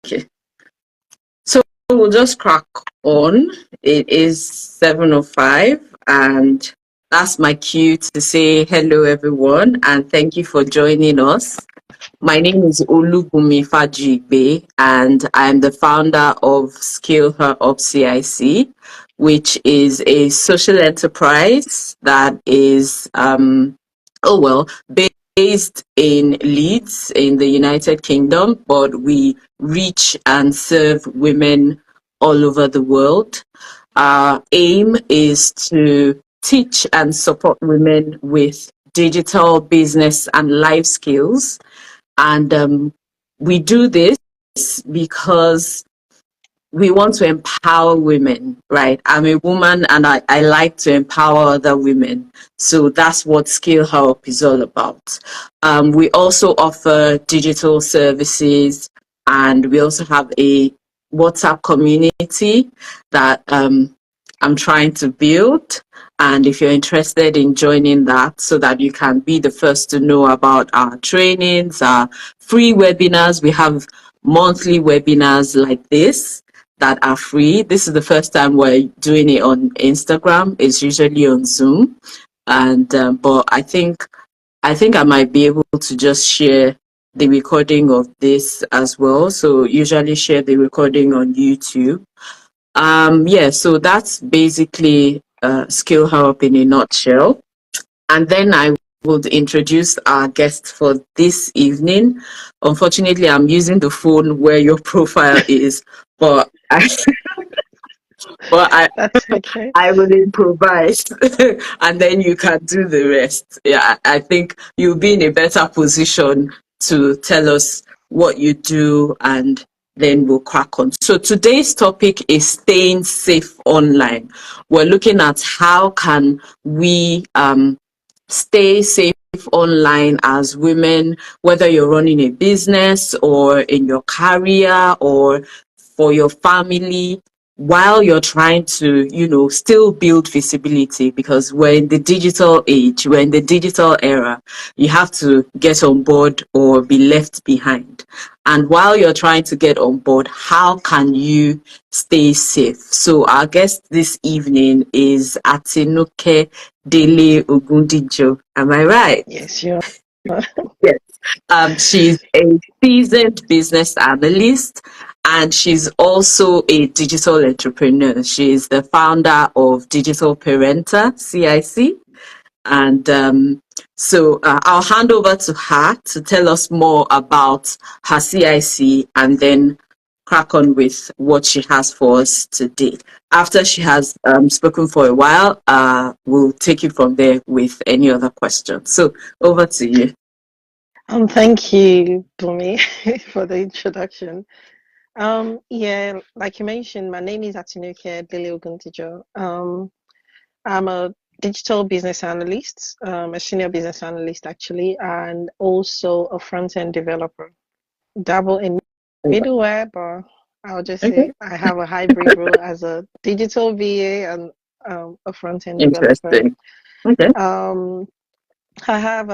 Okay. So we'll just crack on. It is 7:05, and that's my cue to say hello, everyone, and thank you for joining us. My name is Olubumi Fajigbe, and I'm the founder of Scale Her Up CIC, which is a social enterprise that is, based in Leeds in the United Kingdom, but we reach and serve women all over the world. Our aim is to teach and support women with digital business and life skills, and we do this because we want to empower women, right? I'm a woman and I like to empower other women. So that's what Skill Help is all about. We also offer digital services, and we also have a WhatsApp community that I'm trying to build. And if you're interested in joining that so that you can be the first to know about our trainings, our free webinars, we have monthly webinars like this that are free. This is the first time we're doing it on Instagram. It's usually on Zoom. And but I think I might be able to just share the recording of this as well. So usually share the recording on YouTube. Yeah, so that's basically Skill Her Up in a nutshell. And then I would introduce our guest for this evening. Unfortunately, I'm using the phone where your profile is, but but That's okay. I will improvise and then you can do the rest. Yeah, I think you'll be in a better position to tell us what you do, and then we'll crack on. So today's topic is staying safe online. We're looking at how can we stay safe online as women, whether you're running a business or in your career or for your family, while you're trying to, still build visibility, because we're in the digital age, we're in the digital era. You have to get on board or be left behind. And while you're trying to get on board, how can you stay safe? So our guest this evening is Atinuke Dele Ogundijo. Am I right? Yes, you Yes. She's a seasoned business analyst, and she's also a digital entrepreneur. She's the founder of Digital Parenta, CIC. And so I'll hand over to her to tell us more about her CIC, and then crack on with what she has for us today. After she has spoken for a while, we'll take it from there with any other questions. So over to you. thank you, Bumi, for the introduction. Yeah, like you mentioned, my name is Atinuke Dele Oguntijo. I'm a digital business analyst, a senior business analyst actually, and also a front-end developer. Dabble in middleware, but I'll just Okay. say I have a hybrid role as a digital VA and a front-end developer. Interesting. Okay. Um, I have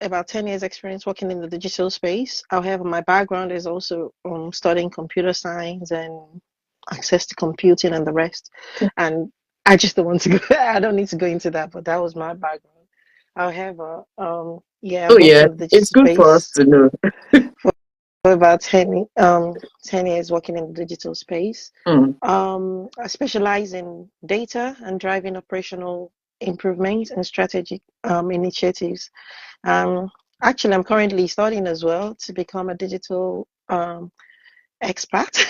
about 10 years experience working in the digital space. However, my background is also studying computer science and access to computing and the rest. And I just don't want to go, I don't need to go into that, but that was my background. However, yeah, Oh I've worked yeah, in the it's digital good for us space to know. for about 10 years working in the digital space. Mm. I specialize in data and driving operational improvements and strategic initiatives. Um, Actually, I'm currently studying as well to become a digital expert.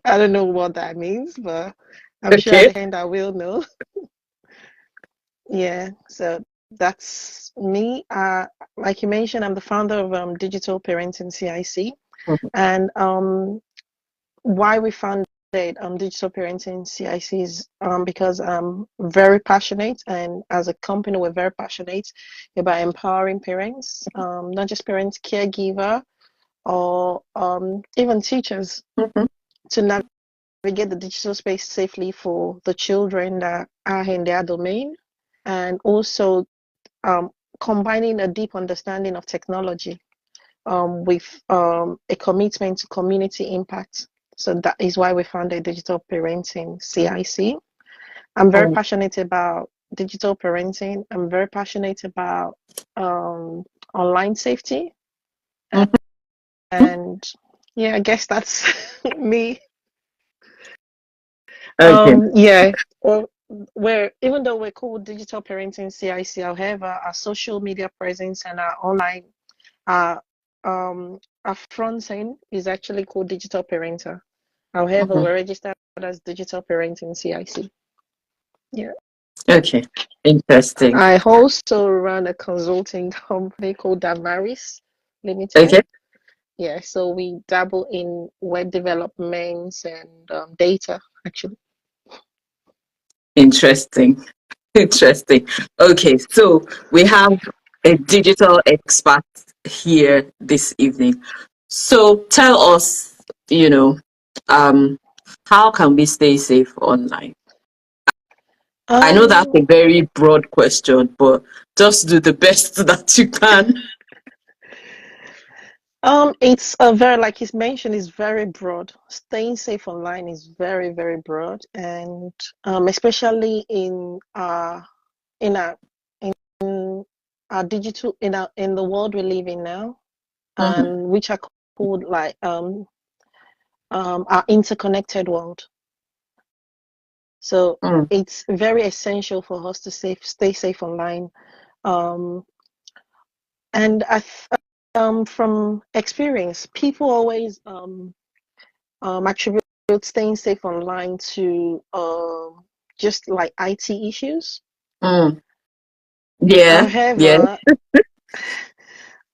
I don't know what that means, but I'm sure at Okay. the end I will know. Yeah, so that's me. Like you mentioned, I'm the founder of Digital Parenting CIC, Mhm. and why we founded Digital Parenting CIC is because I'm very passionate, and as a company, we're very passionate about empowering parents, not just parents, caregiver, or even teachers Mhm. to navigate the digital space safely for the children that are in their domain, and also um, combining a deep understanding of technology with a commitment to community impact. So that is why we founded Digital Parenting CIC. I'm very Mm, passionate about digital parenting. I'm very passionate about um, online safety. mhm. And yeah, I guess that's me. Okay. Yeah. Well, we're even though we're called Digital Parenting CIC, however, our social media presence and our online our our front end is actually called Digital Parenter. However, Mhm. we're registered as Digital Parenting CIC. Yeah. Okay. Interesting. I also run a consulting company called Damaris Limited. Okay. Yeah, so we dabble in web development and data, actually. Interesting. Interesting. Okay, so we have a digital expert here this evening. So tell us, you know, um, how can we stay safe online? I know that's a Um, very broad question, but just do the best that you can. it's a very, like he's mentioned, is very broad. Staying safe online is very, very broad, and especially in our in our digital in the world we live in now, Mhm. and which are called like our interconnected world. So Mm, it's very essential for us to stay safe online. Um, and from experience, people always attribute staying safe online to just like IT issues. mm. Yeah, yeah. However,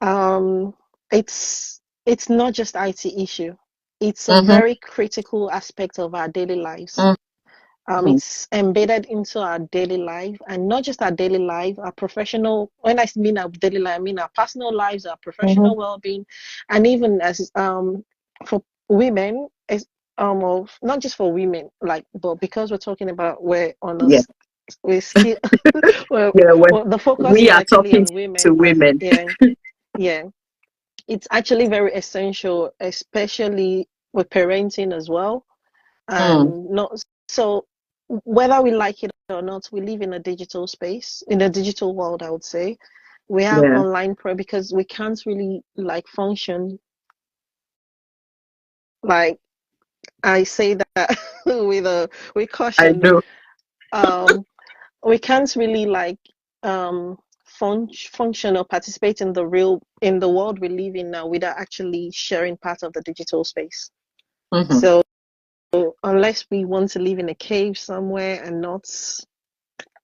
um, it's not just IT issue. It's a Mm-hmm, very critical aspect of our daily lives. mm-hmm, It's embedded into our daily life, and not just our daily life, our professional. When I mean our daily life, I mean our personal lives, our mm-hmm. professional well-being, and even as for women, as of not just for women, like, but because we're talking about we're on Yeah, us, we're still yeah. well, the focus We is are actually talking on women, to but women. yeah, yeah, it's actually very essential, especially with parenting as well, Mm, and not so whether we like it or not, we live in a digital space, in a digital world, I would say. We have yeah, online pro because we can't really like function like I say that with I caution. know. Um we can't really like function or participate in the world we live in now without actually sharing part of the digital space. Mm-hmm. So unless we want to live in a cave somewhere and not,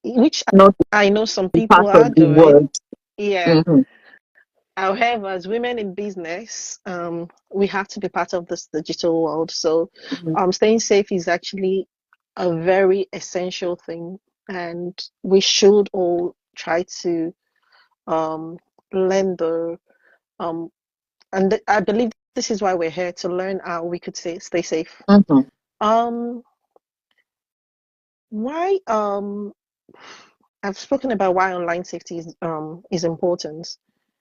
which Not I know some be people part are of the doing. world. Yeah. Mm-hmm. However, as women in business, we have to be part of this digital world. So, Mm-hmm. staying safe is actually a very essential thing, and we should all try to um, learn um, I believe this is why we're here to learn how we could stay safe. Mm-hmm. Um, why I've spoken about why online safety is important.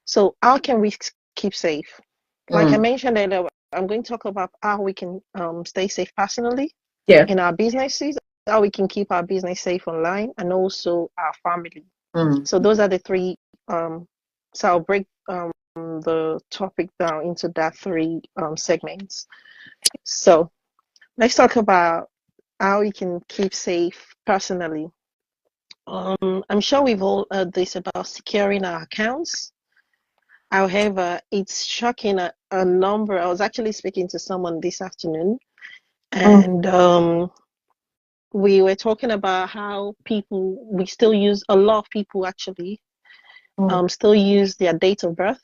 So how can we keep safe? Like I Mm. mentioned earlier, I'm going to talk about how we can stay safe personally Yeah. in our businesses, how we can keep our business safe online, and also our family. Mm. So those are the three. So I'll break the topic down into that three segments. So let's talk about how we can keep safe personally. I'm sure we've all heard this about securing our accounts. However, it's shocking a number. I was actually speaking to someone this afternoon, Mm. and we were talking about how we still use, a lot of people actually, Mm. still use their date of birth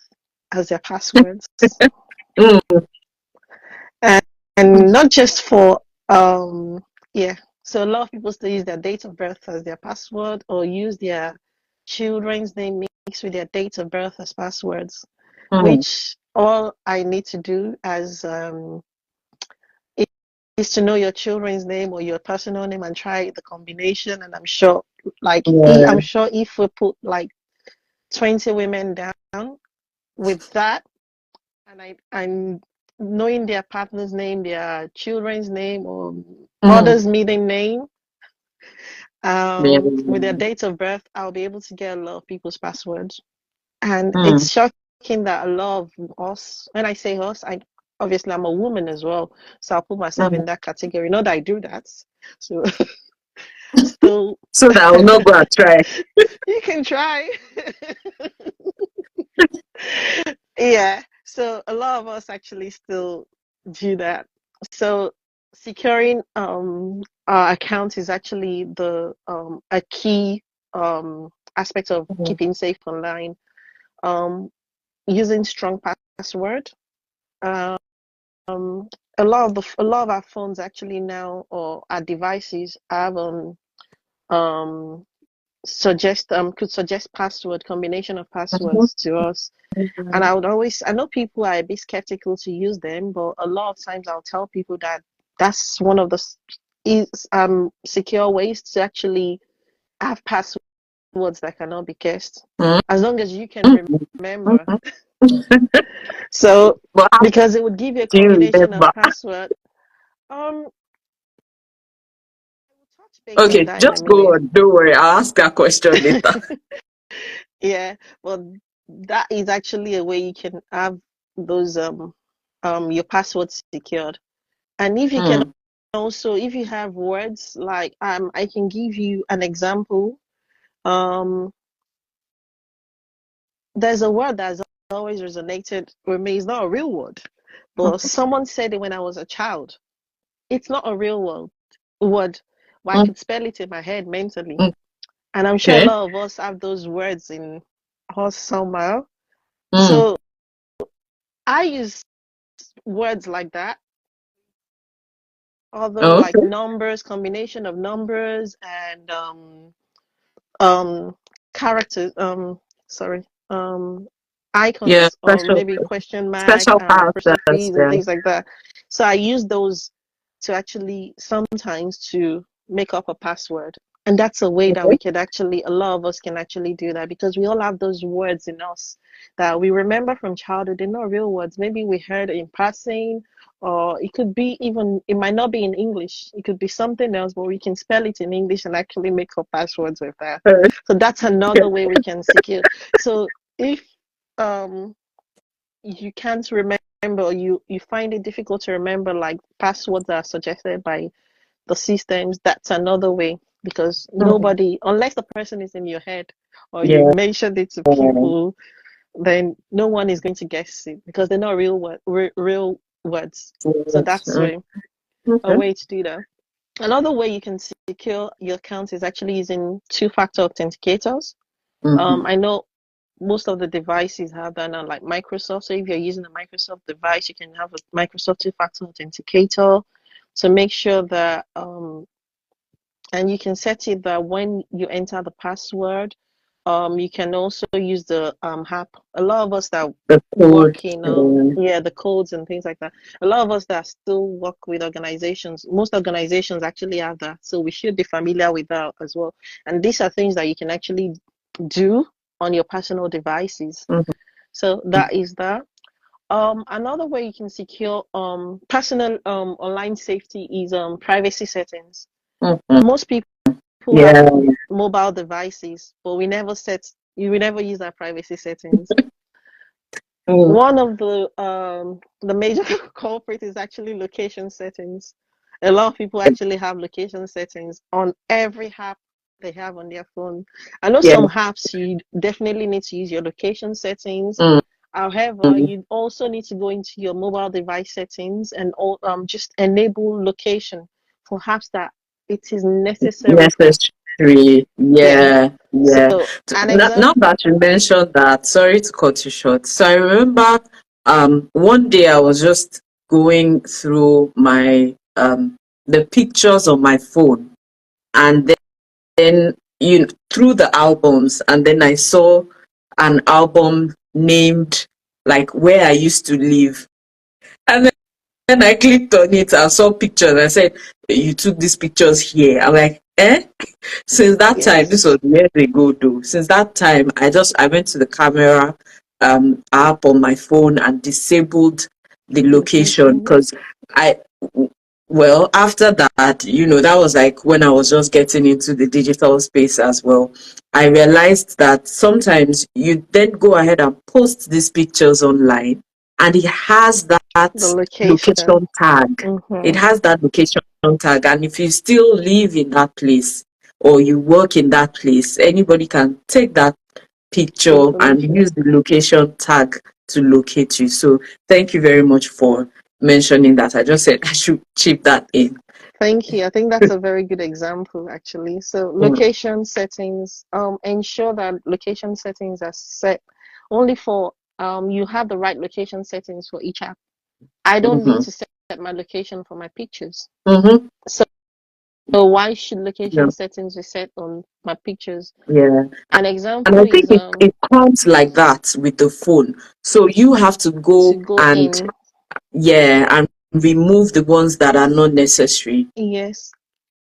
as their passwords. Mm. And, and not just for, yeah, so a lot of people still use their date of birth as their password or use their children's name mixed with their date of birth as passwords, Mm. which all I need to do as is to know your children's name or your personal name and try the combination. And I'm sure, I'm Yeah. sure if we put like 20 women down with that, and knowing their partner's name, their children's name, or Mm. others' maiden name, Yeah. with their date of birth, I'll be able to get a lot of people's passwords. And Mm. it's shocking that a lot of us, when I say us, I obviously I'm a woman as well, so I'll put myself Mm. in that category. Not that I do that, so still, So that I will not go and try. you can try. Yeah, so a lot of us actually still do that. So securing our account is actually the a key aspect of Mm. keeping safe online. Um, Using strong password. Um, a lot of our phones actually now, or our devices have um could suggest password combination of Mhm. passwords to us. And Mhm. I know people are a bit skeptical to use them, but a lot of times I'll tell people that that's one of the secure ways to actually have passwords that cannot be guessed, Mm. as long as you can Mhm. remember. Mhm. So, But how because it would give you a do you combination of remember? password. We'll touch base on Okay, that in a just go minute. on. Don't worry. I'll ask that question later. Yeah, well, that is actually a way you can have those your passwords secured. And if you can Mm. also, if you have words like I can give you an example. Um, there's a word that's always resonated with me. It's not a real word, but someone said it when I was a child. It's not a real word, but I Mm. could spell it in my head mentally. Mm. And I'm sure a Okay. lot of us have those words in us somehow. Mm. So I use words like that, other Oh, like okay. numbers, combination of numbers and um characters, sorry, Yeah, icons, or maybe question mark special and characters. apostrophes and Yeah. things like that. So I use those to actually sometimes to make up a password. And that's a way that Okay. we can actually, a lot of us can actually do that, because we all have those words in us that we remember from childhood. They're not real words. Maybe we heard in passing, or it could be even, it might not be in English. It could be something else, but we can spell it in English and actually make up passwords with that. So that's another way we can secure. So if um you can't remember, or you find it difficult to remember like passwords that are suggested by the systems, that's another way, because Mm. nobody, unless the person is in your head or you've Yeah. mentioned it to people, then no one is going to guess it, because they're not real words. So that's Mm. a Okay. way to do that. Another way you can secure your account is actually using two-factor authenticators. Mm-hmm. I know most of the devices have that now, like Microsoft. So if you're using a Microsoft device, you can have a Microsoft two-factor authenticator to make sure that, and you can set it that when you enter the password, you can also use the app. A lot of us that The code. work in Mm. yeah, the codes and things like that. A lot of us that still work with organizations, most organizations actually have that. So we should be familiar with that as well. And these are things that you can actually do on your personal devices. Mhm. So that is that. Another way you can secure personal online safety is privacy settings. Mhm. Most people have Yeah. mobile devices, but we never use our privacy settings. Mm. One of the major culprit is actually location settings. A lot of people actually have location settings on every app they have on their phone. I know Yeah. some apps you definitely need to use your location settings. Mm. However, you also need to go into your mobile device settings and just enable location for apps that it is necessary for. Necessary. Yeah. Yeah. Yeah. So an Now example, that you mentioned that, sorry to cut you short. So I remember one day I was just going through my the pictures on my phone, and then through the albums, and then I saw an album named like where I used to live. And then I clicked on it and saw pictures. I said, "You took these pictures here." I'm like, eh? Since that time, this yes. was years ago though. Since that time, I went to the camera app on my phone and disabled the location, Location. because I, well, after that, that was like when I was just getting into the digital space as well. I realized that sometimes you then go ahead and post these pictures online, and it has The that location. location tag. It Mm-hmm. has that location tag, and if you still live in that place or you work in that place, anybody can take that Take picture the and location. use the location tag to locate you. So thank you very much for mentioning that. I just said I should chip that in. Thank you. I think that's a very good example, actually. So Mm, location settings, ensure that location settings are set only for you have the right location settings for each app. I don't need mhm, to set my location for my pictures. mhm, So why should yeah, location settings be set on my pictures? yeah. An And example I think is it comes like that with the phone. So you have to to go go and, in. yeah, and remove the ones that are not necessary. Yes,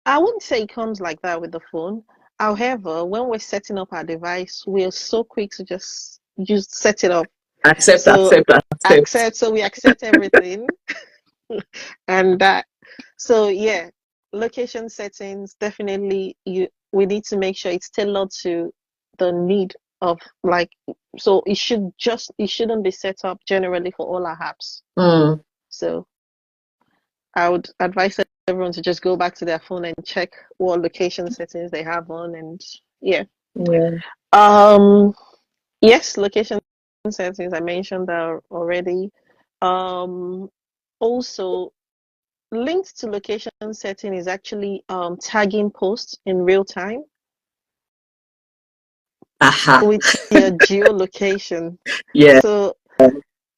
I wouldn't say it comes like that with the phone. However, when we're setting up our device, we're so quick to just set it up. Accept, So accept, accept. accept, so we accept everything and that. So yeah, location settings definitely we need to make sure it's tailored to the need of like so it shouldn't be set up generally for all our apps. Mm, So I would advise everyone to just go back to their phone and check what location settings they have on and yeah. yeah. Um yes, location settings I mentioned that already. Also linked to location setting is actually tagging posts in real time Aha. with your geolocation. Yeah. So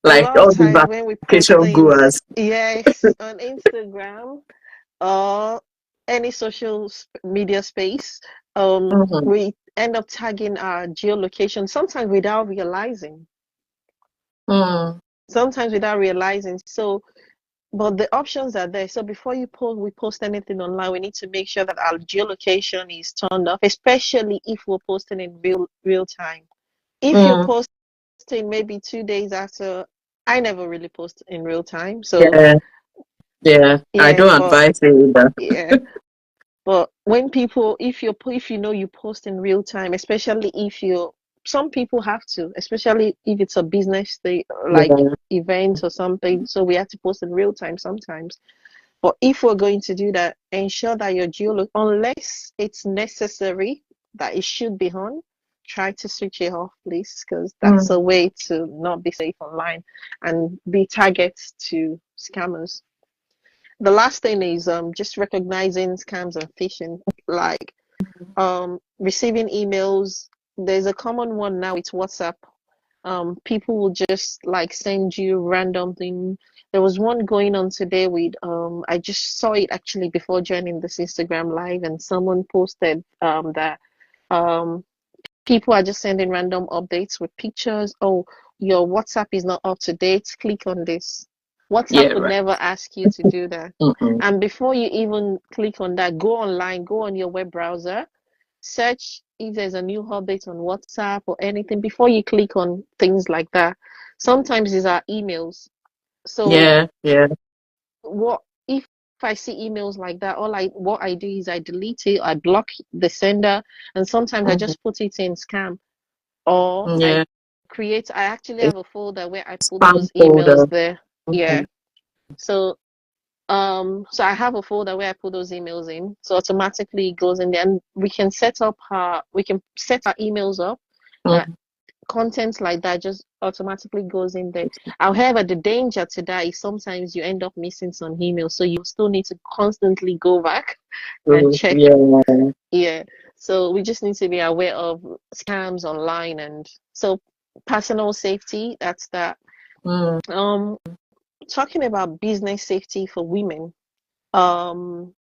a Like lot of all the times when we post vacation things, goers. yes, on Instagram or any social media space, Mhm, we end up tagging our geolocation sometimes without realizing. mm, Sometimes without realizing. So, but the options are there. So before we post anything online, we need to make sure that our geolocation is turned off, especially if we're posting in real time. If you're mm. posting maybe 2 days after, I never really post in real time. So Yeah, yeah. I yeah, don't but advise it either. yeah. But when people, if you know you post in real time, especially if you, some people have to, especially if it's a business they like Yeah. event or something. So we have to post in real time sometimes. But if we're going to do that, ensure that your geolocation, unless it's necessary that it should be on, try to switch it off, please, because that's a Mm, way to not be safe online and be targets to scammers. The last thing is just recognizing scams and phishing, like receiving emails. There's a common one now, it's WhatsApp. People will just like send you random thing. There was one going on today with I just saw it actually before joining this Instagram live, and someone posted that um people are just sending random updates with pictures. Oh, your WhatsApp is not up to date. Click on this. WhatsApp yeah, would right. never ask you to do that. Mm-mm. And before you even click on that, go online, go on your web browser, search if there's a new update on WhatsApp or anything before you click on things like that. Sometimes these are emails. So Yeah, yeah. what if I see emails like that, what I do is I delete it, I block the sender, and sometimes I Mm-hmm. just put it in scam or Yeah. I actually A have a folder where I put spam those emails folder. there. Yeah. Mm-hmm. So so I have a folder where I put those emails in. So automatically it goes in there and we can set our emails up that Mm-hmm. content like that just automatically goes in there. However, the danger to that is sometimes you end up missing some emails. So you still need to constantly go back and So, check. yeah. Yeah. So we just need to be aware of scams online and so personal safety, that's that. Mm, Um, talking about business safety for women, um,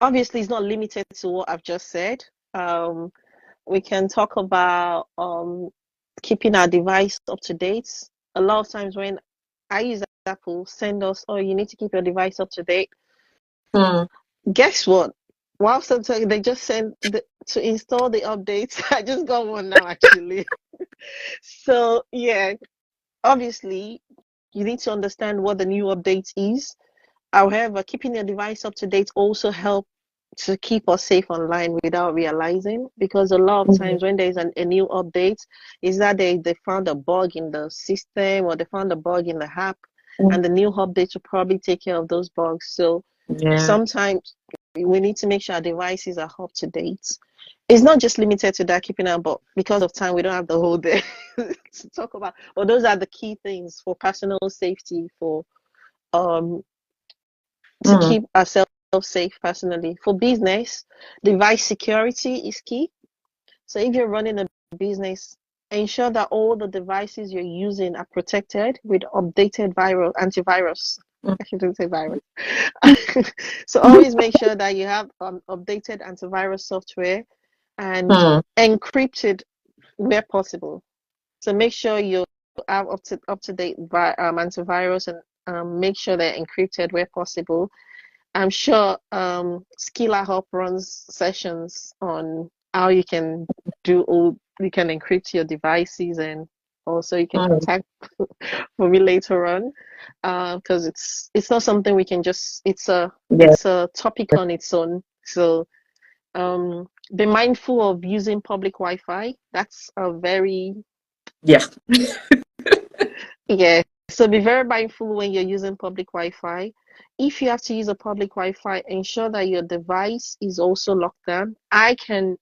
obviously it's not limited to what I've just said. Um, we can talk about keeping our device up to date. A lot of times when I use Apple, send us, oh, you need to keep your device up to date. mm, Guess what? Whilst I'm talking, they just to install the updates. I just got one now, actually. So, yeah, obviously, you need to understand what the new update is. However, keeping your device up to date also help to keep us safe online without realizing, because a lot of Mm, times when there's a new update, is that they found a bug in the system or they found a bug in the app, mm, and the new update will probably take care of those bugs. So yeah. sometimes we need to make sure our devices are up to date. It's not just limited to that keeping up, but because of time, we don't have the whole day to talk about. But those are the key things for personal safety, for um to Mm, keep ourselves safe personally. For business, device security is key. So if you're running a business, ensure that all the devices you're using are protected with updated antivirus. mm, I shouldn't say virus. So always make sure that you have updated antivirus software and mm, encrypted where possible. So make sure you have up to date antivirus, and make sure they're encrypted where possible. I'm sure Skilla Hub runs sessions on how you can encrypt your devices, and also you can mm. contact for me later on, because it's not something we can just Yeah, it's a topic on its own. So be mindful of using public Wi-Fi. That's a very yeah. Yeah, so be very mindful when you're using public Wi-Fi. If you have to use a public Wi-Fi, ensure that your device is also locked down. An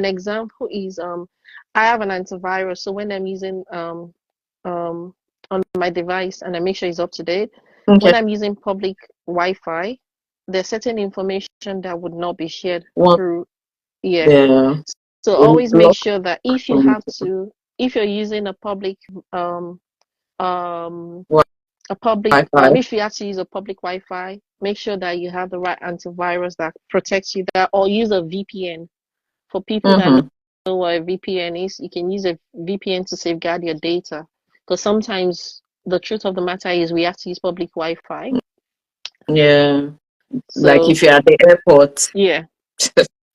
example is I have an antivirus, so when I'm using on my device and I make sure it's up to date, Okay. when I'm using public Wi-Fi, there's certain information that would not be shared One, through, yeah. yeah, So will always make block sure that from if you're using a public um um Wi-Fi. if you have to use a public Wi-Fi, make sure that you have the right antivirus that protects you that, or use a VPN. For people that Mm-hmm. know what a VPN is, you can use a VPN to safeguard your data. Because sometimes the truth of the matter is we have to use public Wi-Fi. Yeah, like So if you're at the airport. yeah,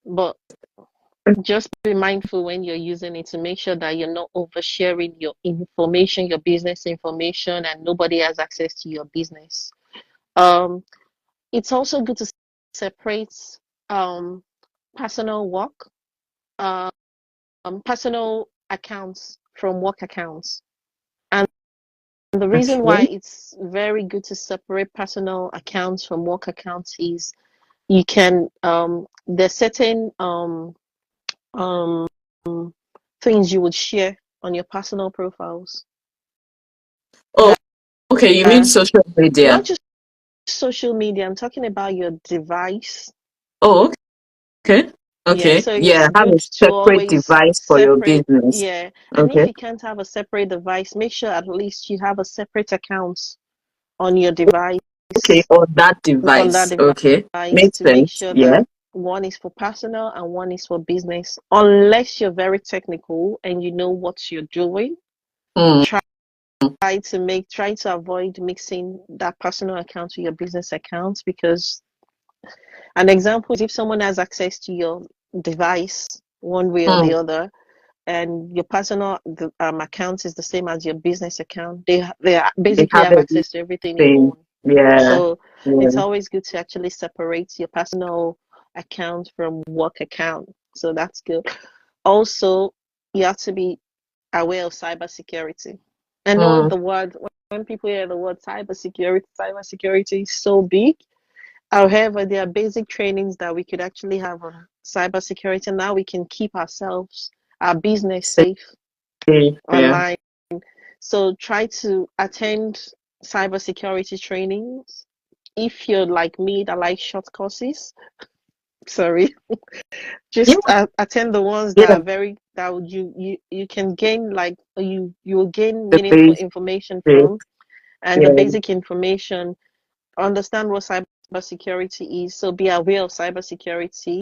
but just be mindful when you're using it to make sure that you're not oversharing your information, your business information, and nobody has access to your business. Um, it's also good to separate um, personal work, um, personal accounts from work accounts. And the reason why Okay. it's very good to separate personal accounts from work accounts is you can there's certain um, things you would share on your personal profiles Oh, that okay. You mean are social not media? just social media. I'm talking about your device. Oh, okay. Yeah, Okay. so Yeah, it's have good a to separate always device for your separate. business. Yeah, and if Okay. you can't have a separate device, make sure at least you have a separate account on your device, Okay, on that on that device. Okay. device, Makes to make sense. sure Yeah. that one is for personal and one is for business. Unless you're very technical and you know what you're doing, Mm, try try to avoid mixing that personal account with your business account, because an example is if someone has access to your device one way or the mm. other, and your personal account is the same as your business account, They basically have have access to everything you everything. own. Yeah. So Yeah. it's always good to actually separate your personal account from work account. So that's good. Also, you have to be aware of cybersecurity. I know Mm, the word when people hear the word cybersecurity is so big. However, there are basic trainings that we could actually have on cybersecurity. Now we can keep our business safe safety. Yeah. online. So try to attend cybersecurity trainings. If you're like me that like short courses, sorry, Yeah. just attend the ones that Yeah. are very that would you can gain, like you will gain The meaningful basic. information from, and the Yeah. basic information. Understand what cybersecurity is, so be aware of cybersecurity.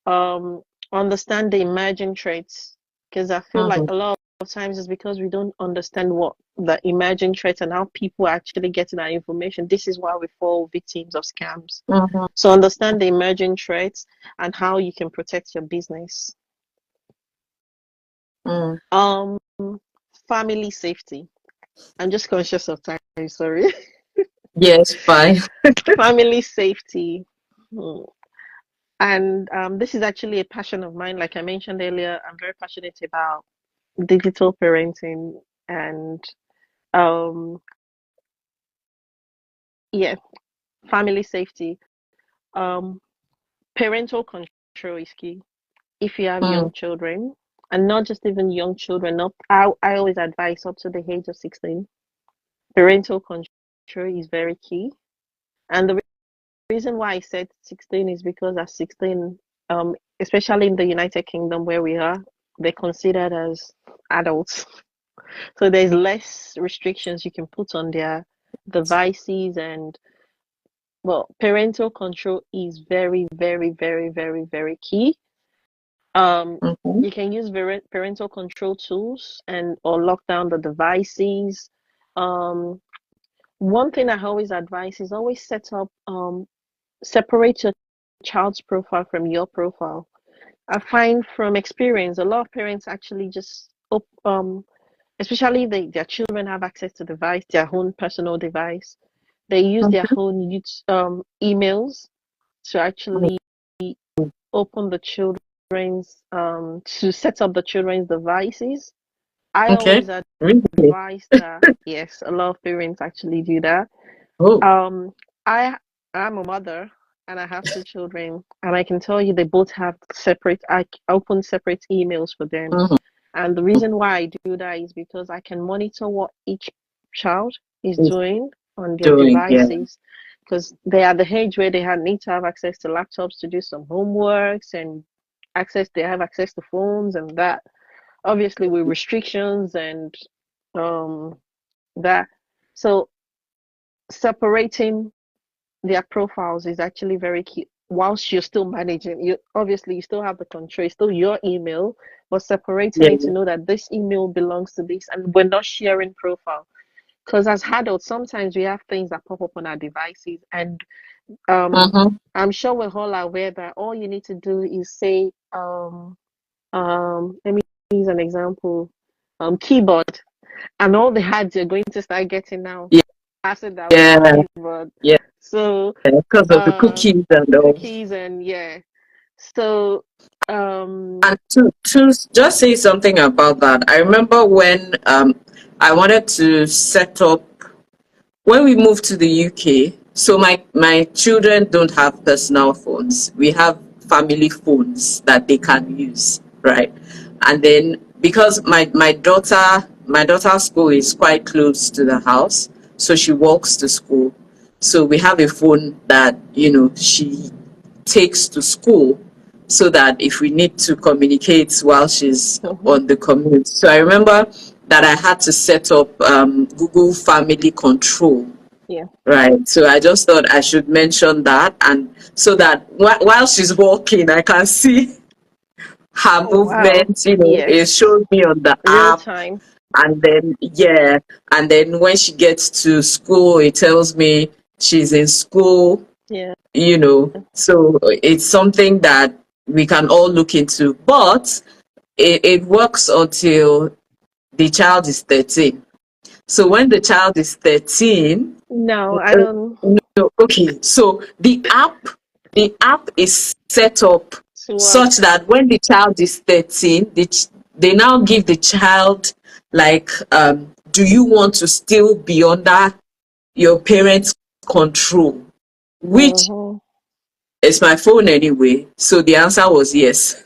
Um, Understand the emerging threats, because I feel like Mm-hmm. a lot of times it's because we don't understand what the emerging threats and how people are actually getting our information. This is why we fall victims of scams. Mm-hmm. So understand the emerging threats and how you can protect your business. Mm. Um, Family safety. I'm just conscious of time, sorry. Yes, fine. Family safety. Hmm. And this is actually a passion of mine. Like I mentioned earlier, I'm very passionate about digital parenting and um yeah, family safety. Um, Parental control is key. If you have Mm, young children, and not just even young children, not I always advise up to the age of 16. Parental control is very key. And the reason why I said 16 is because at 16, especially in the United Kingdom where we are, they're considered as adults. So there's less restrictions you can put on their devices and well, parental control is very, very, very, very, very key. Um, mhm. you can use parental control tools and or lock down the devices. Um, One thing I always advise is always set up separate your child's profile from your profile. I find from experience a lot of parents actually just especially their children have access to device, their own personal device. They use their own emails to Mhm. actually open the children's to set up the children's devices. I Okay. always Really? advise that yes, a lot of parents actually do that. Oh. Um, I I'm a mother and I have two children, and I can tell you they both have separate. I open separate emails for them, Mhm. and the reason why I do that is because I can monitor what each child is He's doing on their doing, yeah. devices, because they are the age where need to have access to laptops to do some homeworks and access. They have access to phones and that. Obviously, with restrictions and um that. So separating their profiles is actually very key. Whilst you're still managing, you obviously you still have the control, it's still your email, but separating it to Yeah. know that this email belongs to this, and we're not sharing profile. Because as adults, sometimes we have things that pop up on our devices, and um, Mm-hmm. I'm sure we're all aware that all you need to do is say, let me use an example, keyboard, and all the ads you're going to start getting now, Yeah. acid that with the Yeah. keyboard. Yeah. So Because of the uh cookies and all. cookies and yeah, so And to just say something about that, I remember when I wanted to set up when we moved to the UK. So my children don't have personal phones. We have family phones that they can use, right? And then because my daughter's school is quite close to the house, so she walks to school. So we have a phone that she takes to school so that if we need to communicate while she's mhm, on the commute. So I remember that I had to set up Google Family Control, yeah. right? So I just thought I should mention that, and so that while she's walking, I can see her Oh wow. movements. It Yes. shows me on the Real app, time. and then yeah, and then when she gets to school, it tells me she's in school. Yeah. So it's something that we can all look into, but it works until the child is 13. So when the child is 13, No, I uh, don't no, okay, so the app is set up to such work. that when the child is 13, they now give the child, like, do you want to still be under your parents' control? Which Mm-hmm. is my phone anyway. So the answer was yes.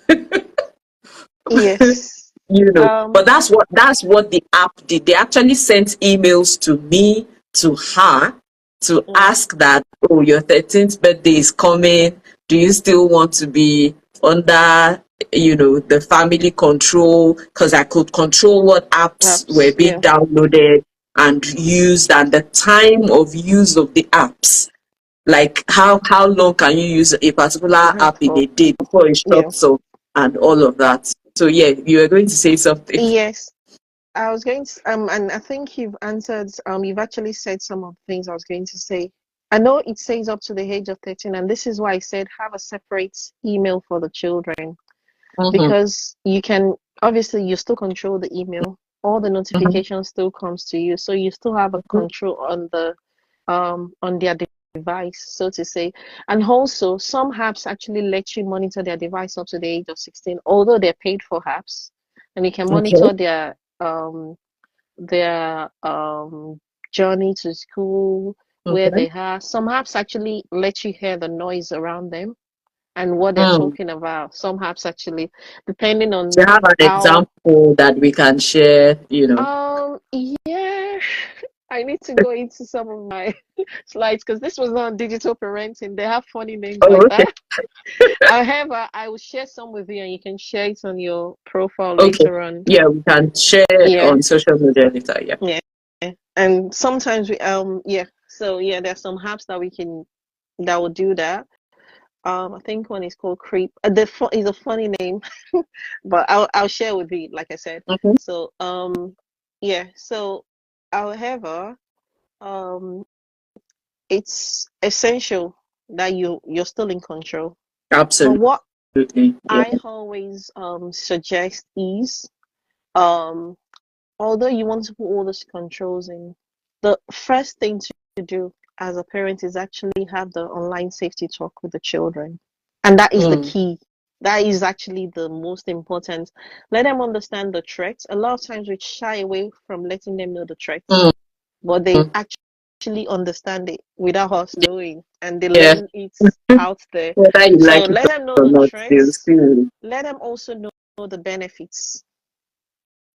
Yes. But Um. that's what the app did. They actually sent emails to me, to her, to Mm, ask that, oh, your 13th birthday is coming. Do you still want to be under the family control? Because I could control what apps were apps. being Yeah. downloaded and used, and the time of use of the apps. Like how long can you use a particular App app in for a day before it yeah. shuts off, and all of that. So yeah, you were going to say something. Yes. I was going to and I think you've answered you've actually said some of the things I was going to say. I know it says up to the age of 13, and this is why I said have a separate email for the children Mm-hmm. because you can obviously you still control the email. all the Mm-hmm. notifications still comes to you, so you still have a control on their device, so to say. And also, some apps actually let you monitor their device up to the age of 16, although they're paid for apps, and you can Okay. monitor their journey to school, where Okay. they are. Some apps actually let you hear the noise around them and what they're Mm. talking about. Some apps actually, depending Do on you have an how example that we can share, you know? yeah, I need to go into some of my slides because this was on digital parenting. They have funny names Oh, like okay. that. However, I will share some with you and you can share it on your profile Okay. later on. Yeah, we can share Yeah, on social media later. Yeah. yeah. And sometimes yeah. So yeah, there's some apps that will do that. I think one is called Creep. Is a funny name, but I'll share with you, like I said. Mm-hmm. So yeah. So however, um, it's essential that you're still in control. But Absolutely. what Yeah. I always suggest is um, although you want to put all those controls in, the first thing to do as a parent is actually have the online safety talk with the children. And that is the Mm. key. That is actually the most important. Let them understand the threats. A lot of times we shy away from letting them know the threats, Mm. but they actually understand it without us knowing, and they Yeah. learn it out there. Whether you So like it let them know or the not, they'll threats. still. Let them also know the benefits.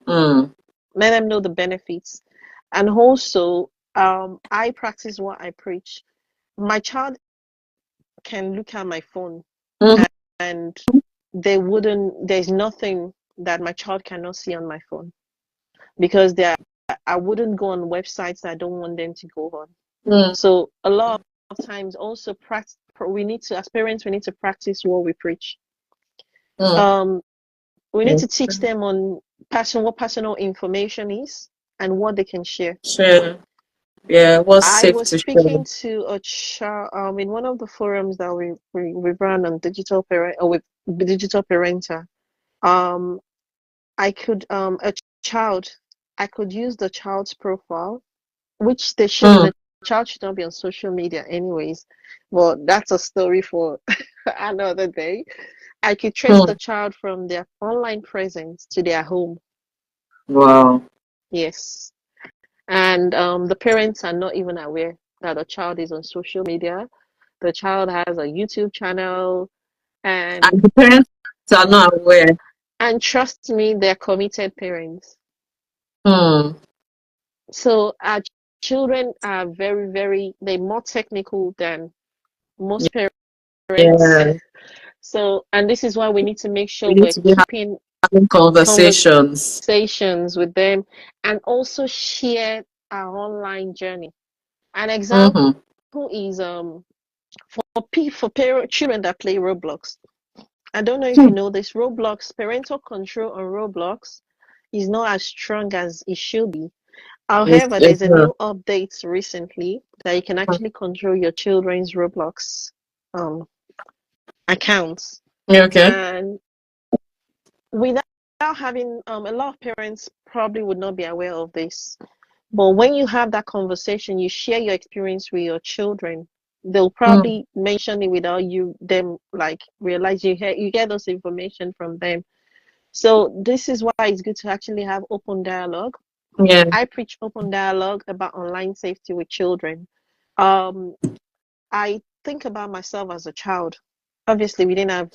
Mm. Let them know the benefits. And also, I practice what I preach. My child can look at my phone Mm-hmm. and there's nothing that my child cannot see on my phone because I wouldn't go on websites that I don't want them to go on. Mm. So a lot of times also we need to, as parents, we need to practice what we preach. Mm. Um, we need Yeah. to teach them on what personal information is and what they can share. Sure. Yeah. What's I safe was to share? speaking to a child in one of the forums that we run on digital parent or with digital parenter. Um, I could a child, I could use the child's profile, which they shouldn't. Mm. The child should not be on social media, anyways. But that's a story for another day. I could trace the Mm. child from their online presence to their home. Wow. Yes. And the parents are not even aware that the child is on social media. The child has a YouTube channel, And and the parents are not aware. trust me, they're committed parents. Mm. So our children are they're more technical than most parents. Yeah. So, and this is why we need to make sure We need we're to be keeping having conversations. conversations with them and also share our online journey. An example Mm-hmm. is for children that play Roblox. I don't know if you know this. Roblox parental control on Roblox is not as strong as it should be. However, there's a new update recently that you can actually control your children's Roblox um, accounts. Okay. And without having a lot of parents probably would not be aware of this. But when you have that conversation, you share your experience with your children. They'll Mm. probably mention it without them like realize you get those information from them. So this is why it's good to actually have open dialogue. Yeah. I preach open dialogue about online safety with children. Um, I think about myself as a child. Obviously, we didn't have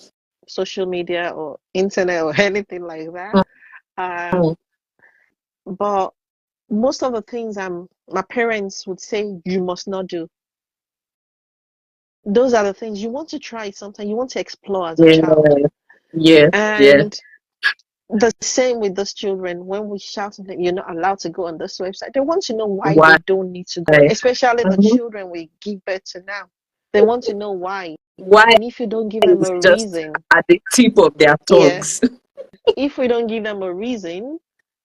social media or internet or anything like that. Mm. Um, but most of the things my parents would say you must not do. Those are the things you want to try sometimes, you want to explore as a child. Yeah. Yeah. Yeah. And the same with those children. When we shout at them, you're not allowed to go on this website. They want to know why Why? they don't need to go, especially the Mhm. children we give birth to now. They want to know why. Why And if you don't give them is a just reason, at the tip of their yeah, tongues. if we don't give them a reason,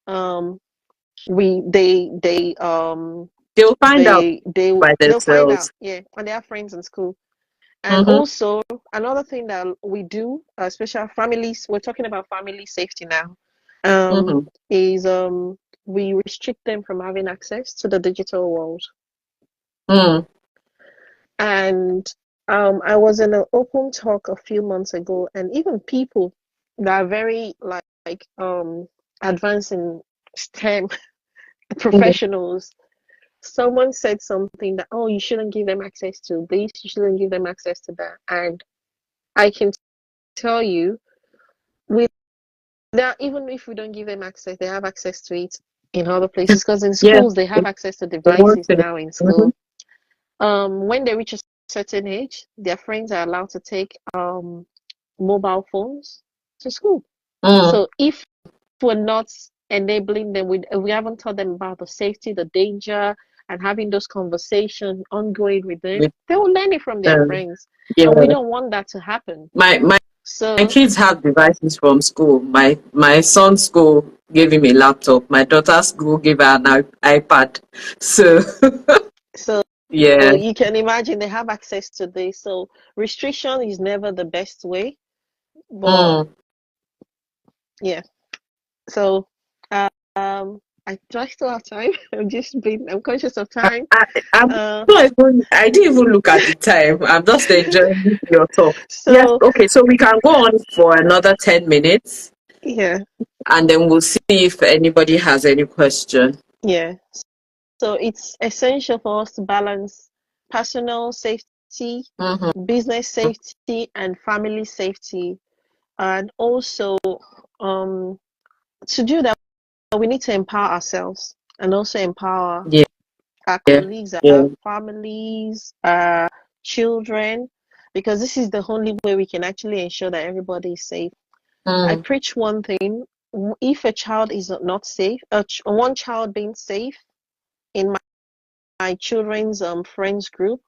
um, we They'll find out by they'll find out, themselves. yeah, and they have friends in school. And Mm-hmm. also another thing that we do, especially families, we're talking about family safety now, Mm-hmm. is we restrict them from having access to the digital world. Mm. And I was in an open talk a few months ago, and even people that are very advanced in STEM Mm. professionals, someone said something that, oh, you shouldn't give them access to this, you shouldn't give them access to that. And I can tell you, with now, even if we don't give them access, they have access to it in other places. Because in Yeah, schools, they have access to the one devices thing. now in Mm-hmm. school. When they reach a certain age, their friends are allowed to take mobile phones to school. Mm. So if we're not enabling them, we haven't taught them about the safety, the danger, and having those conversations ongoing with them, With they will learn it from their them. friends. And we Yeah. don't want that to happen. My So, kids have devices from school. My son's school gave him a laptop. My daughter's school gave her an iPad. So so yeah. you can imagine they have access to this. So restriction is never the best way, but Mm. yeah. So I do I still have time? I'm conscious of I, time. I, I'm Uh, I didn't even look at the time. I'm just enjoying your talk. Yes, so okay, so we can go on for another 10 minutes yeah, and then we'll see if anybody has any question. yeah. So it's essential for us to balance personal safety, Mm-hmm. business safety, and family safety. And also, um, to do that, we need to empower ourselves and also empower Yeah, our yeah, colleagues, yeah. our families, our children, because this is the only way we can actually ensure that everybody is safe. I Mm. preach one thing: if a child is not safe, one child being safe in my children's friends group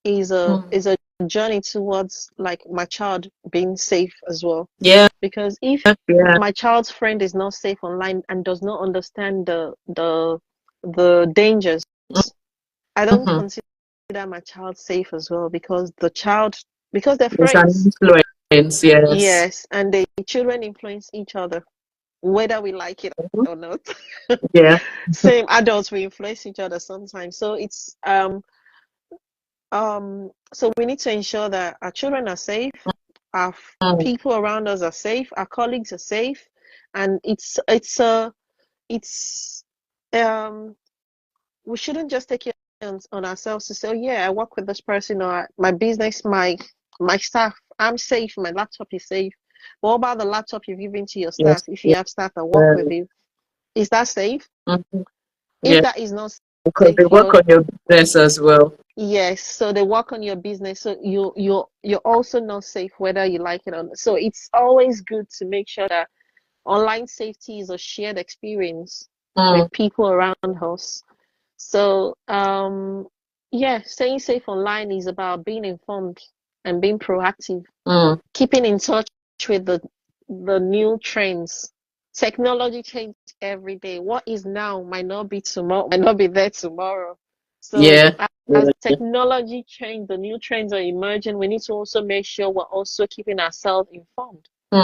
Mm. is a journey towards like my child being safe as well. Yeah, Because if yeah. my child's friend is not safe online and does not understand the dangers, I don't Mm-hmm. consider my child safe as well, because because they're There's an friends. influence, yes. Yes, and the children influence each other, whether we like it Mhm. or not. Yeah. Same adults, we influence each other sometimes. So so we need to ensure that our children are safe, our Mm. people around us are safe, our colleagues are safe, and it's um we shouldn't just take it on ourselves to say, oh yeah, I work with this person, or my business, my staff, I'm safe, my laptop is safe. But what about the laptop you've given to your Yes. staff? If you Yeah. have staff that work with you, is that safe? Mhm. If Yeah. that is not Because they safe, work on your business as well. yes, so they work on your business, so you're also not safe whether you like it or not. So it's always good to make sure that online safety is a shared experience Mm. with people around us. So yeah, staying safe online is about being informed and being proactive, Mm. keeping in touch with the new trends. Technology changes every day. What is now might not be tomorrow, might not be there tomorrow. So Yeah. as Yeah. technology change, the new trends are emerging. We need to also make sure we're also keeping ourselves informed. Mm.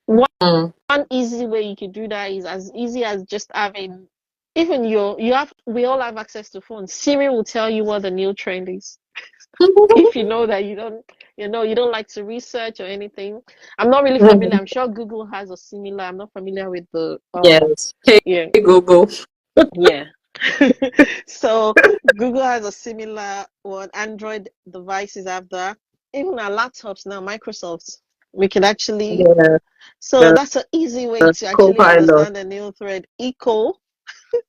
One Mm. easy way you could do that is as easy as just having, even you have, we all have access to phones. Siri will tell you what the new trend is. If you know that you don't like to research or anything. I'm not really familiar. Mhm. I'm sure Google has a similar. I'm not familiar with the Yes. Hey, yeah, Google. yeah. So Google has a similar one. Android devices have that. Even our laptops now, Microsoft, we can actually. Yeah. So The that's an easy way to actually Copilot. understand the new thread. Eco.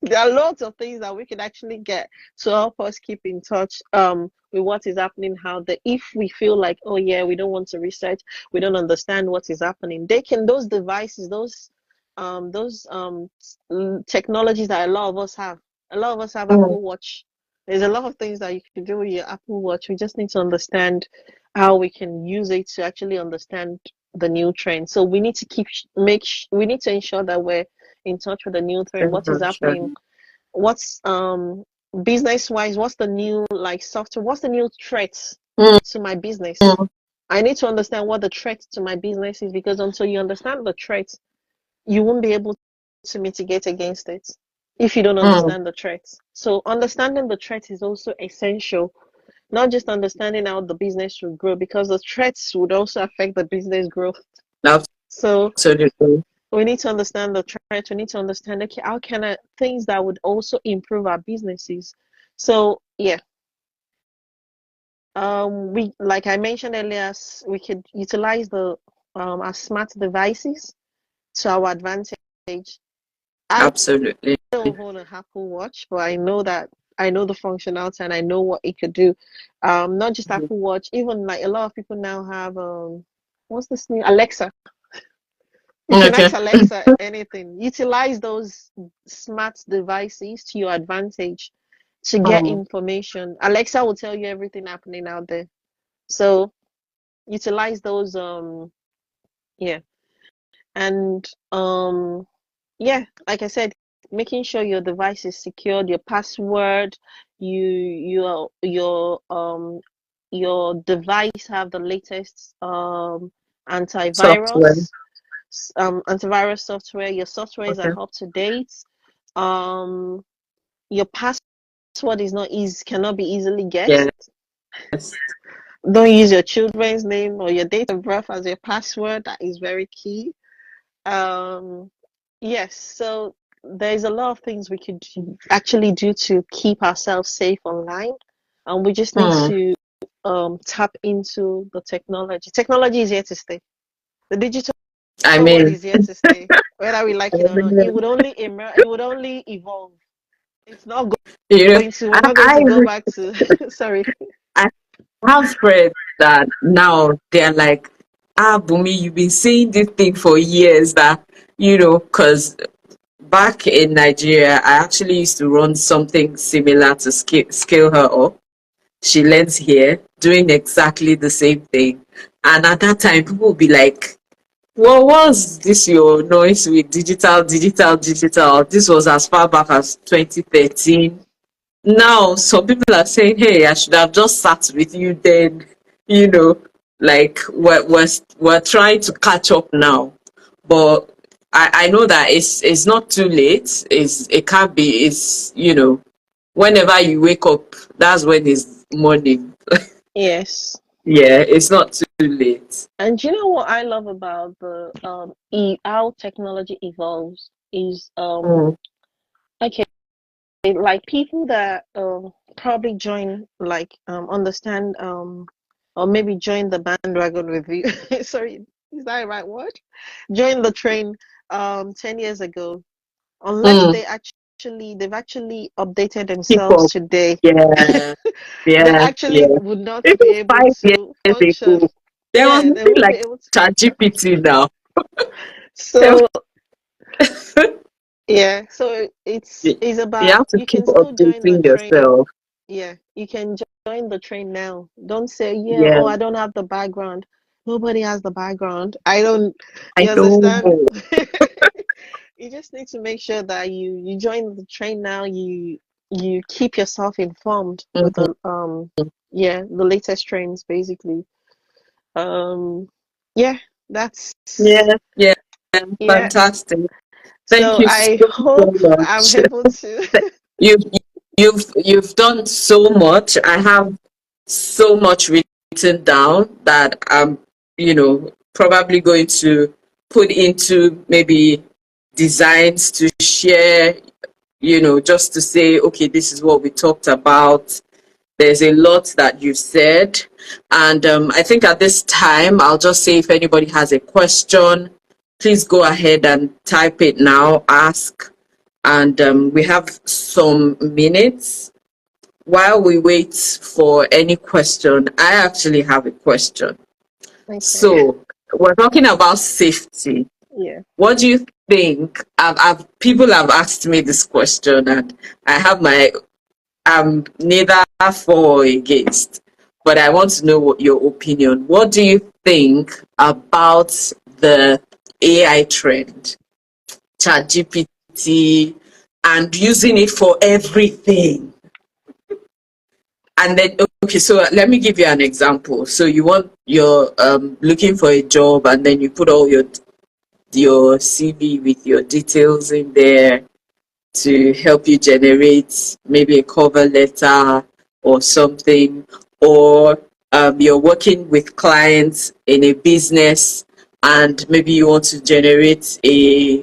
There are lots of things that we can actually get to help us keep in touch with what is happening out there. If we feel like, oh yeah, we don't want to research, we don't understand what is happening, they can, those devices, those technologies that a lot of us have. A lot of us have Mm. Apple Watch. There's a lot of things that you can do with your Apple Watch. We just need to understand how we can use it to actually understand the new trend. So we need to we need to ensure that we're in touch with the new trend, what is happening, Invention. what's business wise, what's the new like software, what's the new threat Mm. to my business. Mm. I need to understand what the threat to my business is, because until you understand the threat, you won't be able to mitigate against it. if you don't Mm, understand the threats. So understanding the threat is also essential, not just understanding how the business will grow, because the threats would also affect the business growth. So absolutely. we need to understand the threat. We need to understand, okay, how can I, things that would also improve our businesses. So yeah, we, like I mentioned earlier, we could utilize the our smart devices to our advantage. I Absolutely. don't own an Apple Watch, but I know that I know the functionality and I know what it could do. Not just Mhm. Apple Watch, even like a lot of people now have what's this new Alexa. You can Okay. ask Alexa anything. Utilize those smart devices to your advantage to get Mm, information. Alexa will tell you everything happening out there. So utilize those yeah. And yeah, like I said, making sure your device is secured, your password, your device have the latest software. antivirus software. Your software is Okay. up to date. Um, your password is not easy, cannot be easily guessed. Yes. Don't use your children's name or your date of birth as your password. That is very key. Um, yes, so there's a lot of things we could actually do to keep ourselves safe online, and we just need Mm, to tap into the technology. Technology is here to stay. The digital I world mean, is here to stay, whether we like I it or not. It mean, would only it would only evolve. It's not you know, going to. We're I, not going I, to go back to. Sorry. I have friends that now they're like, ah, Bumi, you've been saying this thing for years that, because back in Nigeria, I actually used to run something similar to scale her up. She learns here, doing exactly the same thing. And at that time, people would be like, well, was this your noise with digital, digital, digital? This was as far back as 2013. Now, some people are saying, hey, I should have just sat with you then, you know, like we're trying to catch up now. But I know that it's not too late. It can't be, whenever you wake up, that's when it's morning. Yes. Yeah, it's not too late. And you know what I love about the how technology evolves is Mm, okay, like people that probably join, like understand or maybe join the bandwagon with you. Sorry, is that the right word? Join the train 10 years ago, unless mm, they've actually updated keep themselves up. today, Yeah, they yeah, actually yeah. would not Even be able 5 years to function. ago, there was Yeah, they nothing won't be like able to. ChatGPT now. There So yeah, so you it's you about, have to you keep can still join the updating train. yourself. Yeah, you can join the train now. Don't say, yeah, Yeah, oh, I don't have the background. Nobody has the background. I don't, I you understand? know. You just need to make sure that you join the train now. You keep yourself informed with Mhm. the yeah, the latest trends basically. Um yeah, that's Yeah, yeah, yeah. fantastic. Thank So you I so, so hope I'm much. able to. You've you've done so much. I have so much written down that I'm, probably going to put into maybe designs to share, just to say, okay, this is what we talked about. There's a lot that you've said. And I think at this time, I'll just say if anybody has a question, please go ahead and type it now, ask. And we have some minutes. While we wait for any question, I actually have a question. Okay. So, we're talking about safety. Yeah. What do you think? People have asked me this question, and I have I'm neither for or against, but I want to know what your opinion. What do you think about the AI trend, ChatGPT, and using it for everything? And then, okay, so let me give you an example. So you're looking for a job, and then you put all your CV with your details in there, to help you generate maybe a cover letter or something, or you're working with clients in a business and maybe you want to generate a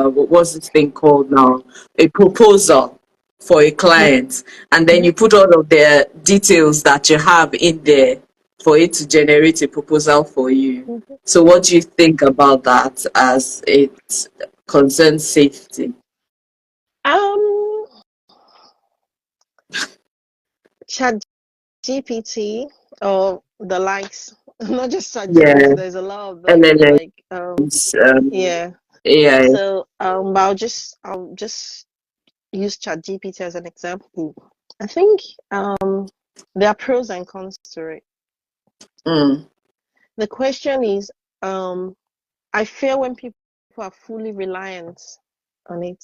what's this thing called now, a proposal for a client, and then you put all of the details that you have in there for it to generate a proposal for you. Mhm. So what do you think about that as it concerns safety? Um, Chat GPT or the likes, not just Chat GPT. Yeah, There's a lot of them. Like LLMs, yeah. AI. So I'll just use Chat GPT as an example. I think there are pros and cons to it. Mm, The question is, um, I fear when people are fully reliant on it.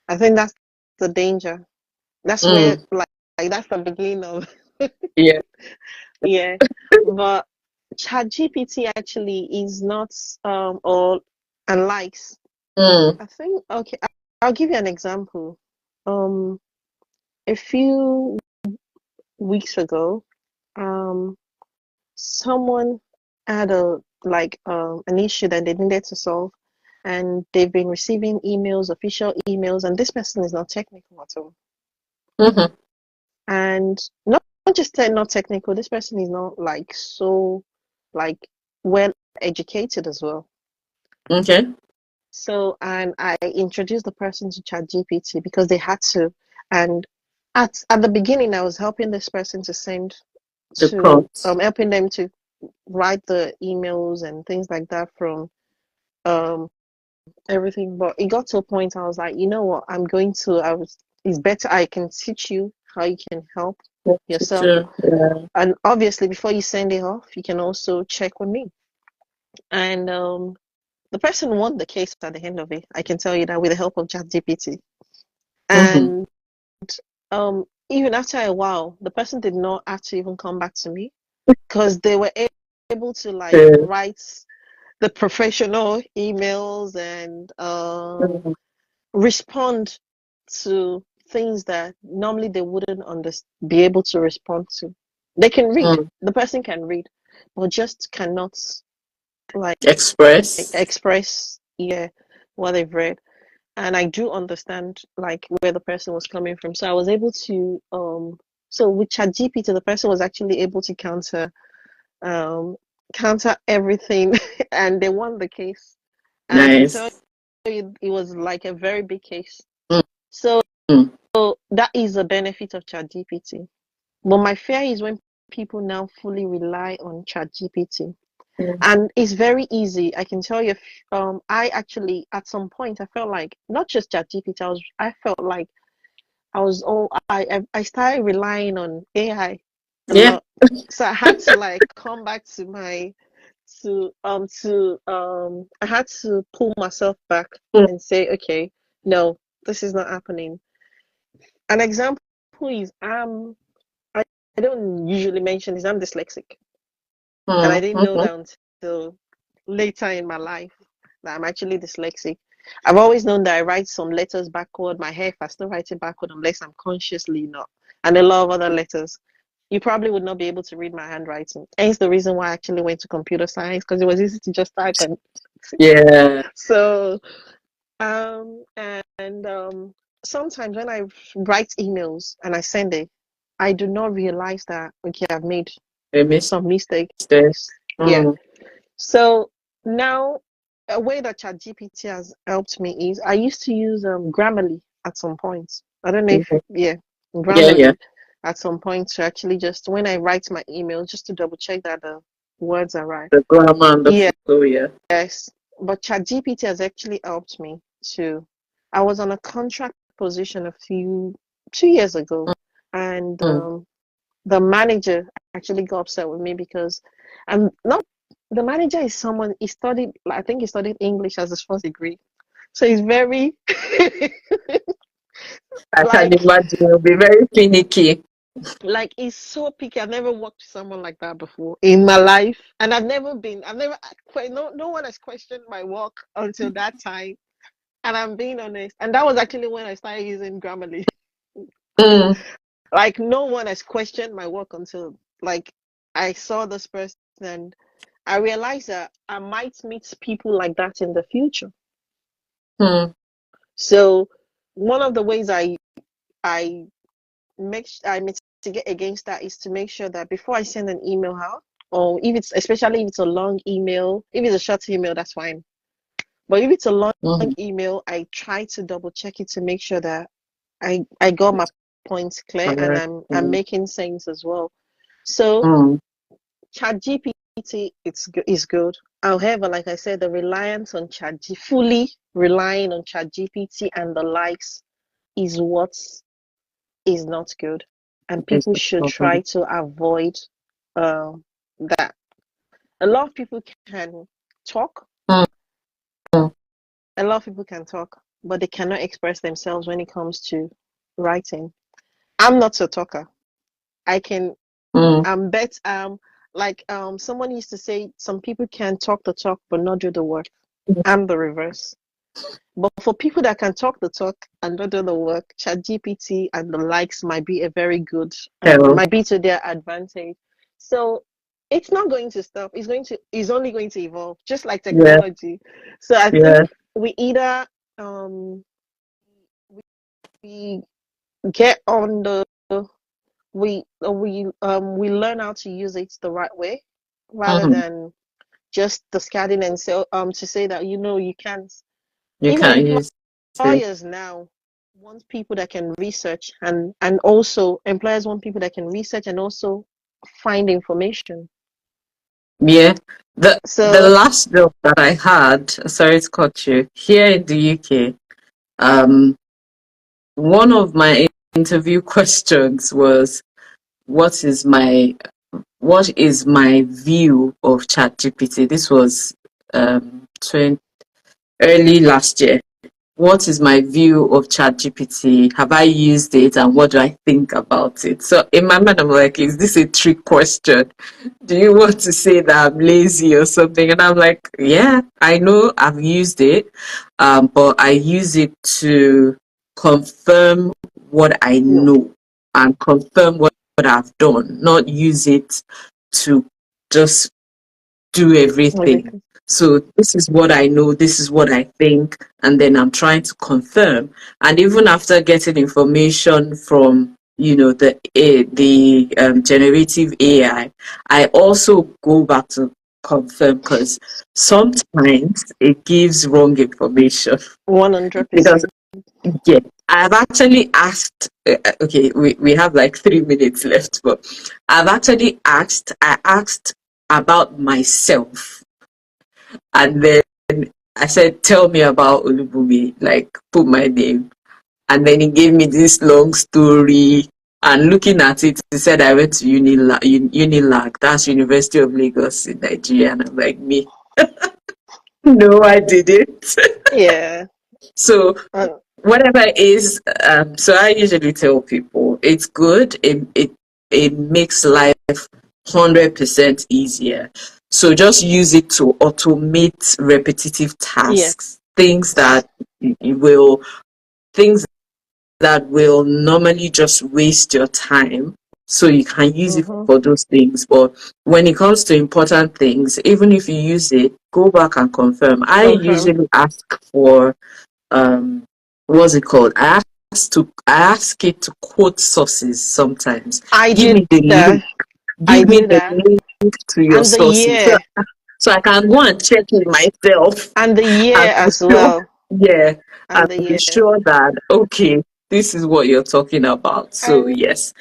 I think that's the danger. That's where mm, like that's the beginning of yeah. yeah. But ChatGPT actually is not or and likes. Mm, I think okay, I'll give you an example. Um, a few weeks ago, um, someone had a like an issue that they needed to solve, and they've been receiving emails, official emails, and this person is not technical at all. mm-hmm. And not just not technical, this person is not like so like well educated as well. Okay. So and I introduced the person to ChatGPT because they had to. And at the beginning I was helping this person to send The to prompts. helping them to write the emails and things like that from um everything. But it got to a point I was like, you know what, I was it's better I can teach you how you can help yourself. Yeah. And obviously, before you send it off, you can also check with me. And the person won the case at the end of it. I can tell you that with the help of ChatGPT. Mm-hmm. And even after a while, the person did not actually even come back to me because they were able to like Yeah. write the professional emails and Mm, respond to things that normally they wouldn't be able to respond to. They can read, mm. the person can read, but just cannot like Express. express, yeah, what they've read. And I do understand like where the person was coming from. So I was able to so with ChatGPT, the person was actually able to um counter everything and they won the case. And I can tell Nice. you it was like a very big case. Mm, So mm, that is a benefit of ChatGPT. But my fear is when people now fully rely on ChatGPT. mm. And it's very easy. I can tell you, I actually at some point I felt like not just ChatGPT. I felt like I was all I started relying on AI a Yeah. lot. So I had to like come back to my I had to pull myself back Mm, and say, okay, no, this is not happening. An example is I, I don't usually mention this. I'm dyslexic, and I mm, didn't know mm-hmm. that until later in my life that I'm actually dyslexic. I've always known that I write some letters backward. My hair, if I still write it backward, unless I'm consciously not, and a lot of other letters. You probably would not be able to read my handwriting. Hence the reason why I actually went to computer science because it was easy to just type and Yeah. so and sometimes when I write emails and I send it, I do not realize that okay, I've made A mistake. some mistakes. Yeah. Mm, So now a way that ChatGPT has helped me is I used to use Grammarly at some point. I don't know if mhm. yeah, Yeah, yeah. Grammarly at some point to actually just when I write my email just to double check that the words are right. The grammar and the Yeah. flow, yeah. Yes, but ChatGPT has actually helped me to. I was on a contract position 2 years ago, and Mm, the manager actually got upset with me because I'm not. The manager is someone he studied. I think he studied English as his first degree, so he's very I can like imagine it'll be very finicky. he's so picky. I've never worked with someone like that before in my life, and I've never. No one has questioned my work until that time. And I'm being honest. And that was actually when I started using Grammarly. Mm, Like no one has questioned my work until like I saw this person and I realized that I might meet people like that in the future. mm, So one of the ways I I mitigate against that is to make sure that before I send an email out, or if it's especially if it's a long email, if it's a short email, that's fine. But if it's a long mhm. email, I try to double check it to make sure that I got my points clear and Correct. I'm making sense as well. So Mm, ChatGPT is good. However, like I said, the reliance on fully relying on ChatGPT and the likes is what is not good, and it's people the should try problem. to avoid uh, that. A lot of people can talk. Mm, mm, A lot of people can talk, but they cannot express themselves when it comes to writing. I'm not a talker. I can. mm. I'm bet. Like someone used to say, some people can talk the talk but not do the work. I'm the reverse. But for people that can talk the talk and not do the work, ChatGPT and the likes might be a very good, Hello. might be to their advantage. So it's not going to stop. It's only going to evolve, just like Yeah, technology. So I yeah. think we either um we get on the we learn how to use it the right way, rather Hmm. than just discarding and say to say that you can't. You can't Even use it. employers now want people that can research, and also employers want people that can research and also find information. Yeah. The So last job that I had, sorry to cut you, here in the UK, um, one of my interview questions was, what is my what is my view of ChatGPT? This was 20, early last year. What is my view of ChatGPT? Have I used it and what do I think about it? So in my mind, I'm like, is this a trick question? Do you want to say that I'm lazy or something? And I'm like, yeah, I know I've used it, but I use it to confirm what I no, know and confirm what I've done, not use it to just do everything. everything. So this is what I know, this is what I think, and then I'm trying to confirm. And even after getting information from the generative AI, I also go back to confirm because sometimes it gives wrong information. One hundred Because percent. yeah, I've actually asked. Okay, we have like 3 minutes left, but I've actually asked. I asked about myself, and then I said, "Tell me about Olubumi." Like, put my name, and then he gave me this long story. And looking at it, he said I went to Unilag, that's University of Lagos in Nigeria, and I'm like, me, no, I didn't. Yeah. So And whatever it is, so I usually tell people it's good. It makes life 100% easier. So just use it to automate repetitive yes. tasks, will things that will normally just waste your time. So you can use it Mm-hmm. for those things. But when it comes to important things, even if you use it, go back and confirm. I Confirm. usually ask for um what's it called? I ask it to quote sources sometimes. I Give do me the that. link. I Give me do the that. link to your And the sources. So, year. so I can go and check it myself And the year and be as sure, well. yeah, and And the be year. sure that okay, this is what you're talking about. So And yes.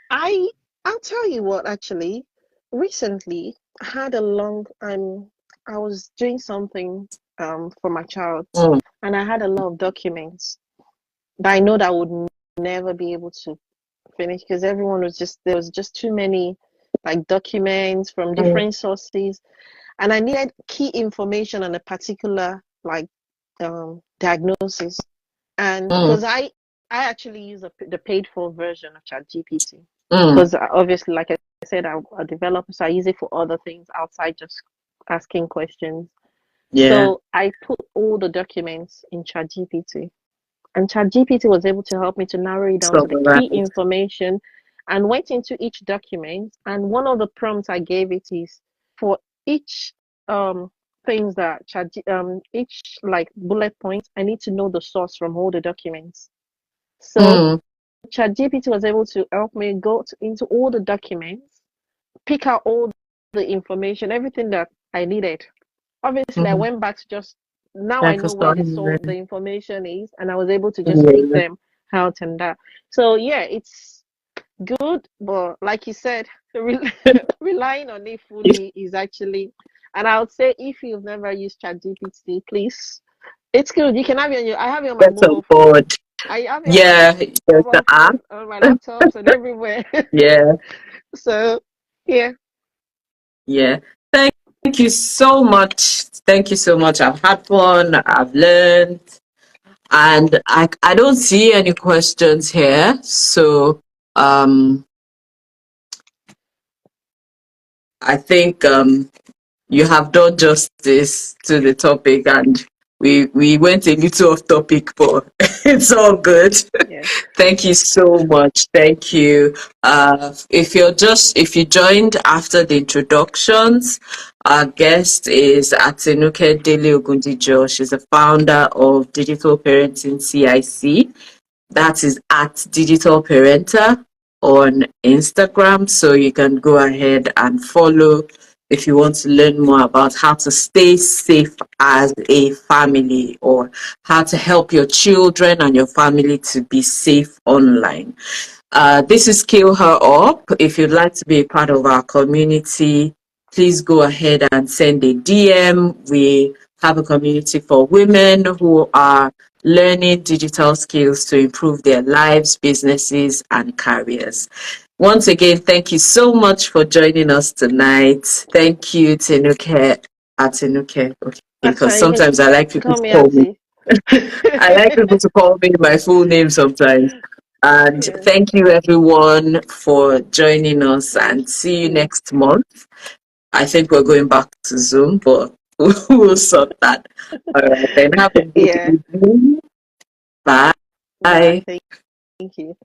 I I'll tell you what, actually, recently I had a long I was doing something for my child, Mm, and I had a lot of documents that I know that I would never be able to finish because everyone was just there was just too many like documents from mm, different sources, and I needed key information on a particular like diagnosis. And mm, because I actually use the paid for version of ChatGPT, mm, because obviously, like I said, I'm a developer, so I use it for other things outside just asking questions. Yeah. So I put all the documents in ChatGPT, and ChatGPT was able to help me to narrow it down to the key Summarize. information and went into each document. And one of the prompts I gave it is for each things that each like bullet points, I need to know the source from all the documents. So Mm, ChatGPT was able to help me go into all the documents, pick out all the information, everything that I needed. Obviously, I mm. went back to just now I Like a know where the summary. information is, and I was able to just pick Yeah. them out and that. So yeah, it's good, but like you said, relying on it fully is actually, and I would say if you've never used ChatGPT, please, it's good. You can have it on your, I have it on my Get on mobile phone. board. I have it on my Yeah, there's the mobile app. phone, on my laptops, and everywhere. Yeah, So yeah, yeah. Thank you so much. Thank you so much. I've had fun. I've learned, and I don't see any questions here. So I think you have done justice to the topic, and we went a little off topic, but it's all good. yeah. Thank you so much. Thank you. If you joined after the introductions, our guest is Atinuke Dele Ogundijo. She's the founder of Digital Parenting CIC. That is at Digital Parenter on Instagram. So you can go ahead and follow if you want to learn more about how to stay safe as a family, or how to help your children and your family to be safe online. This is Scale Her Up. If you'd like to be a part of our community, please go ahead and send a DM. We have a community for women who are learning digital skills to improve their lives, businesses, and careers. Once again, thank you so much for joining us tonight. Thank you, Tenuke. Atenuke, okay, That's because fine. You sometimes I like can people call to me call me. Auntie. I like people to call me my full name sometimes. And Yeah. thank you everyone for joining us, Thank and see you you. next month. I think we're going back to Zoom, but we'll sort that. All right, then have a good Yeah. evening. Bye. Bye. Thank you.